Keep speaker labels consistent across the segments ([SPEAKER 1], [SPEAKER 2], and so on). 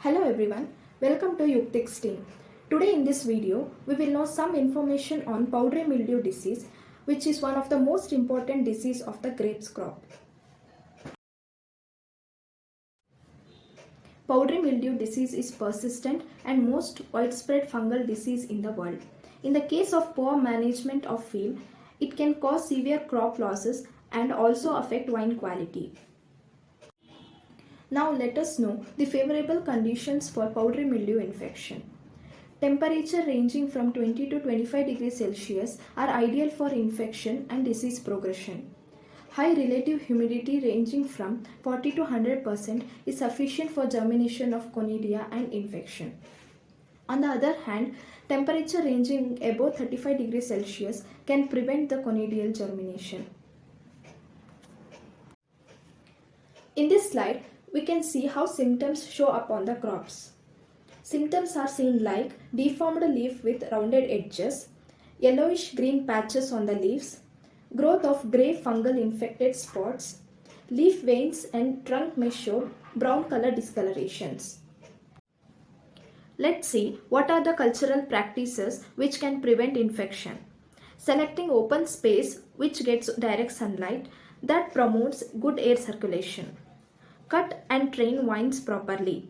[SPEAKER 1] Hello everyone, welcome to Yuktix team. Today in this video, we will know some information on powdery mildew disease, which is one of the most important disease of the grapes crop. Powdery mildew disease is persistent and most widespread fungal disease in the world. In the case of poor management of field, it can cause severe crop losses and also affect wine quality. Now let us know the favorable conditions for powdery mildew infection. Temperature ranging from 20 to 25 degrees Celsius are ideal for infection and disease progression. High relative humidity ranging from 40 to 100% is sufficient for germination of conidia and infection. On the other hand, temperature ranging above 35 degrees Celsius can prevent the conidial germination. In this slide, we can see how symptoms show up on the crops. Symptoms are seen like deformed leaf with rounded edges, yellowish green patches on the leaves, growth of grey fungal infected spots, leaf veins and trunk may show brown color discolorations. Let's see what are the cultural practices which can prevent infection. Selecting open space which gets direct sunlight that promotes good air circulation. Cut and train vines properly.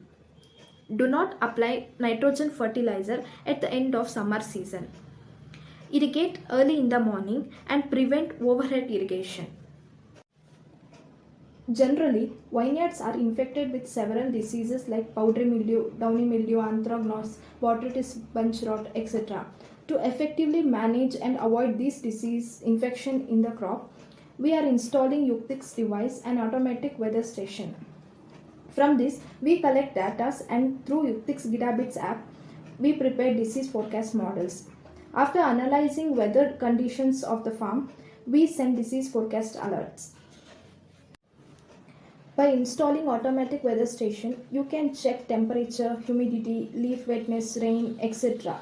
[SPEAKER 1] Do not apply nitrogen fertilizer at the end of summer season. Irrigate early in the morning and prevent overhead irrigation. Generally, vineyards are infected with several diseases like powdery mildew, downy mildew, anthracnose, botrytis bunch rot, etc. To effectively manage and avoid these disease infection in the crop, we are installing Yuktix device and automatic weather station. From this, we collect data and through Yuktix Gigabits app, we prepare disease forecast models. After analyzing weather conditions of the farm, we send disease forecast alerts. By installing automatic weather station, you can check temperature, humidity, leaf wetness, rain, etc.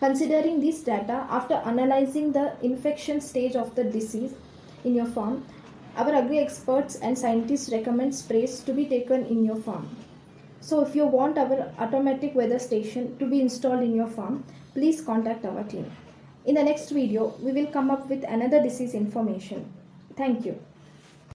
[SPEAKER 1] Considering this data, after analyzing the infection stage of the disease in your farm, our agri experts and scientists recommend sprays to be taken in your farm. So if you want our automatic weather station to be installed in your farm, please contact our team. In the next video, we will come up with another disease information. Thank you.